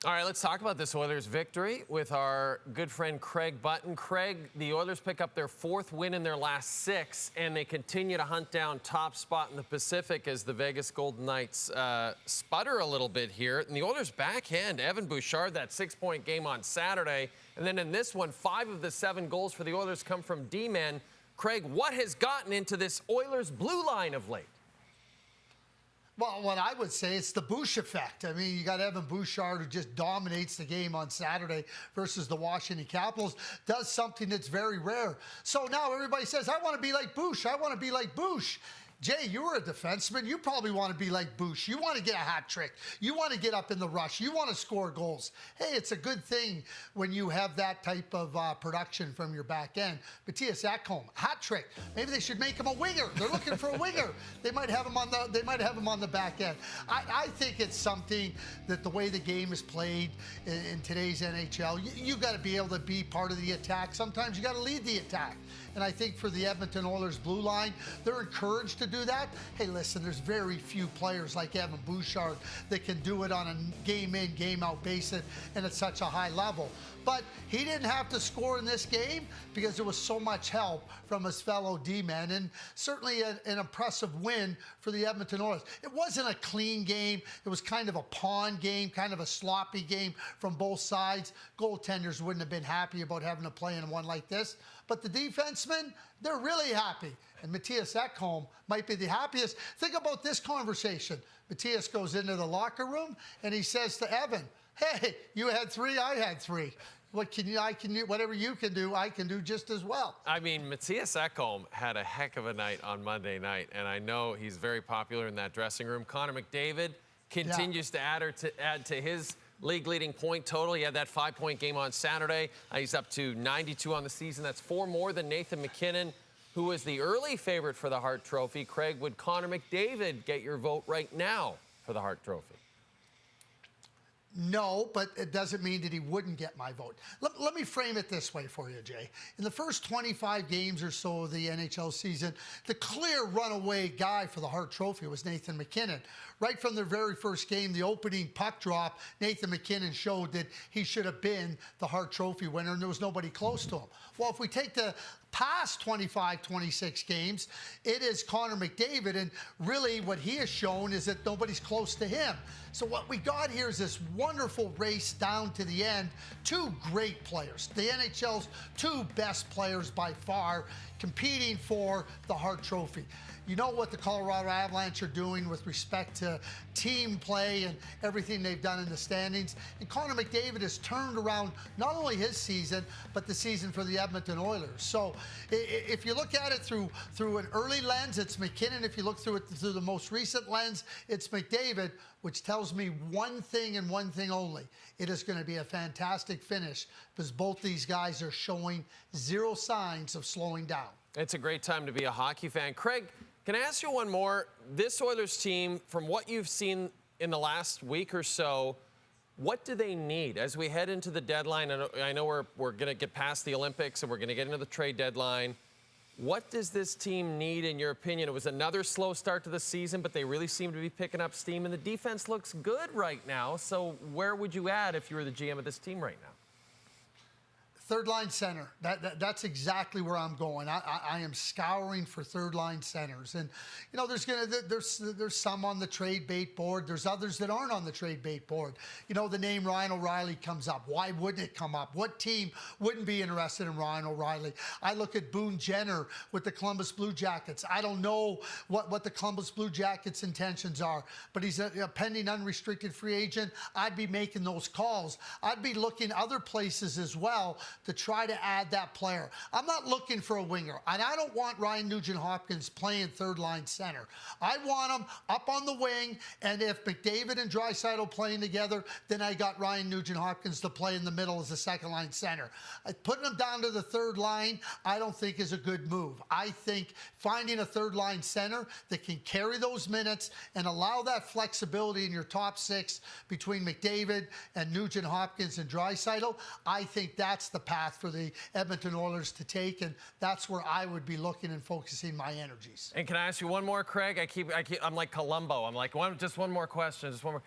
All right, let's talk about this Oilers victory with our good friend Craig Button. Craig, the Oilers pick up their 4th win in their last 6, and they continue to hunt down top spot in the Pacific as the Vegas Golden Knights sputter a little bit here. And the Oilers backhand Evan Bouchard, that 6-point game on Saturday. And then in this one, 5 of the 7 goals for the Oilers come from D-men. Craig, what has gotten into this Oilers blue line of late? Well, what I would say, it's the Bouch effect. I mean, you got Evan Bouchard, who just dominates the game on Saturday versus the Washington Capitals, does something that's very rare. So now everybody says, I want to be like Bouch. I want to be like Bouch. Jay, you were a defenseman. You probably want to be like Bouch. You want to get a hat trick. You want to get up in the rush. You want to score goals. Hey, it's a good thing when you have that type of production from your back end. Matthias Ekholm, hat trick. Maybe they should make him a winger. They're looking for a winger. They might have him on the back end. I think it's something that the way the game is played in today's NHL, you got to be able to be part of the attack. Sometimes you got to lead the attack. And I think for the Edmonton Oilers blue line, they're encouraged to do that. Hey, listen, there's very few players like Evan Bouchard that can do it on a game-in, game-out basis and at such a high level. But he didn't have to score in this game because there was so much help from his fellow D-men, and certainly an impressive win for the Edmonton Oilers. It wasn't a clean game. It was kind of a pawn game, kind of a sloppy game from both sides. Goaltenders wouldn't have been happy about having to play in one like this. But the defensemen, they're really happy. And Matthias Ekholm might be the happiest. Think about this conversation. Matthias goes into the locker room and he says to Evan, hey, you had 3, I had 3. Whatever you can do, I can do just as well. I mean, Matthias Ekholm had a heck of a night on Monday night, and I know he's very popular in that dressing room. Connor McDavid continues to add to his league-leading point total. He had that 5-point game on Saturday. He's up to 92 on the season. That's 4 more than Nathan MacKinnon, who was the early favorite for the Hart Trophy. Craig, would Connor McDavid get your vote right now for the Hart Trophy? No, but it doesn't mean that he wouldn't get my vote. Let me frame it this way for you, Jay. In the first 25 games or so of the NHL season, the clear runaway guy for the Hart Trophy was Nathan MacKinnon. Right from their very first game, the opening puck drop, Nathan MacKinnon showed that he should have been the Hart Trophy winner, and there was nobody close to him. Well, if we take the past 25, 26 games, it is Connor McDavid, and really what he has shown is that nobody's close to him. So what we got here is this wonderful race down to the end. 2 great players, the NHL's 2 best players by far, competing for the Hart Trophy. You know what the Colorado Avalanche are doing with respect to team play and everything they've done in the standings. And Connor McDavid has turned around not only his season, but the season for the Edmonton Oilers. So if you look at it through an early lens, it's MacKinnon. If you look through it through the most recent lens, it's McDavid, which tells me one thing and one thing only. It is going to be a fantastic finish because both these guys are showing 0 signs of slowing down. It's a great time to be a hockey fan. Craig, can I ask you one more? This Oilers team, from what you've seen in the last week or so, what do they need as we head into the deadline? I know we're going to get past the Olympics and we're going to get into the trade deadline. What does this team need, in your opinion? It was another slow start to the season, but they really seem to be picking up steam, and the defense looks good right now. So where would you add if you were the GM of this team right now? Third-line center. That's exactly where I'm going. I am scouring for third-line centers, and you know there's some on the trade bait board. There's others that aren't on the trade bait board. You know, the name Ryan O'Reilly comes up. Why wouldn't it come up? What team wouldn't be interested in Ryan O'Reilly? I look at Boone Jenner with the Columbus Blue Jackets. I don't know what the Columbus Blue Jackets' intentions are, but he's a pending unrestricted free agent. I'd be making those calls. I'd be looking other places as well to try to add that player. I'm not looking for a winger, and I don't want Ryan Nugent-Hopkins playing third-line center. I want him up on the wing, and if McDavid and Draisaitl playing together, then I got Ryan Nugent-Hopkins to play in the middle as a second-line center. Putting him down to the third line, I don't think is a good move. I think finding a third-line center that can carry those minutes and allow that flexibility in your top 6 between McDavid and Nugent-Hopkins and Draisaitl, I think that's the path for the Edmonton Oilers to take, and that's where I would be looking and focusing my energies. And can I ask you one more, Craig? I'm like Columbo. I'm like, just one more question. Just one more.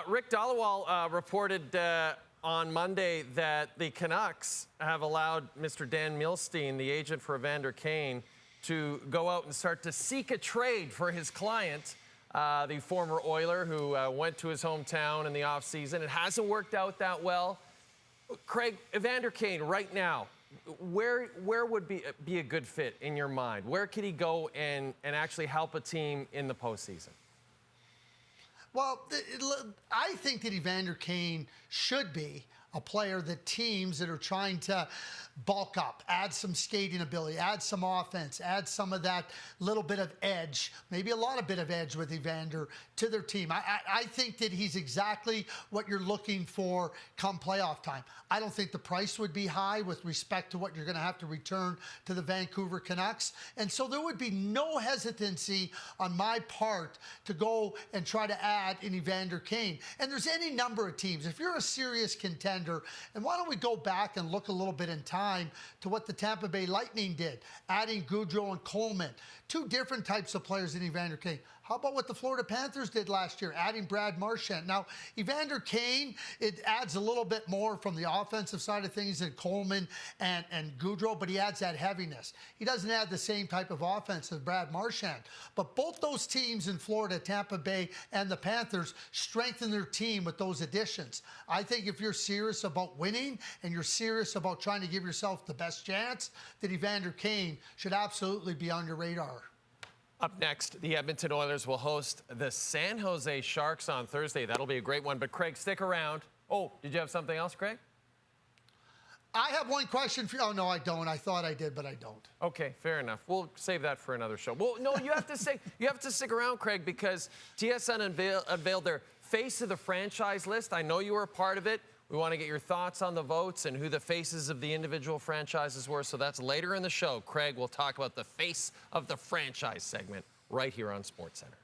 Rick Dhaliwal reported on Monday that the Canucks have allowed Mr. Dan Milstein, the agent for Evander Kane, to go out and start to seek a trade for his client, the former Oiler who went to his hometown in the offseason. It hasn't worked out that well. Craig, Evander Kane right now, where would be a good fit in your mind? Where could he go and actually help a team in the postseason? Well, I think that Evander Kane should be a player that teams that are trying to bulk up, add some skating ability, add some offense, add some of that little bit of edge, maybe a lot of bit of edge with Evander to their team. I think that he's exactly what you're looking for come playoff time. I don't think the price would be high with respect to what you're going to have to return to the Vancouver Canucks. And so there would be no hesitancy on my part to go and try to add in Evander Kane. And there's any number of teams. If you're a serious contender, and why don't we go back and look a little bit in time to what the Tampa Bay Lightning did, adding Gaudreau and Coleman, two different types of players in Evander Kane. How about what the Florida Panthers did last year, adding Brad Marchand? Now, Evander Kane, it adds a little bit more from the offensive side of things than Coleman and Gaudreau, but he adds that heaviness. He doesn't add the same type of offense as Brad Marchand. But both those teams in Florida, Tampa Bay and the Panthers, strengthen their team with those additions. I think if you're serious about winning and you're serious about trying to give yourself the best chance, that Evander Kane should absolutely be on your radar. Up next, the Edmonton Oilers will host the San Jose Sharks on Thursday. That'll be a great one. But, Craig, stick around. Oh, did you have something else, Craig? I have one question for you. Oh, no, I don't. I thought I did, but I don't. Okay, fair enough. We'll save that for another show. Well, no, you have to stick around, Craig, because TSN unveiled their Face of the Franchise list. I know you were a part of it. We want to get your thoughts on the votes and who the faces of the individual franchises were. So that's later in the show. Craig will talk about the Face of the Franchise segment right here on SportsCenter.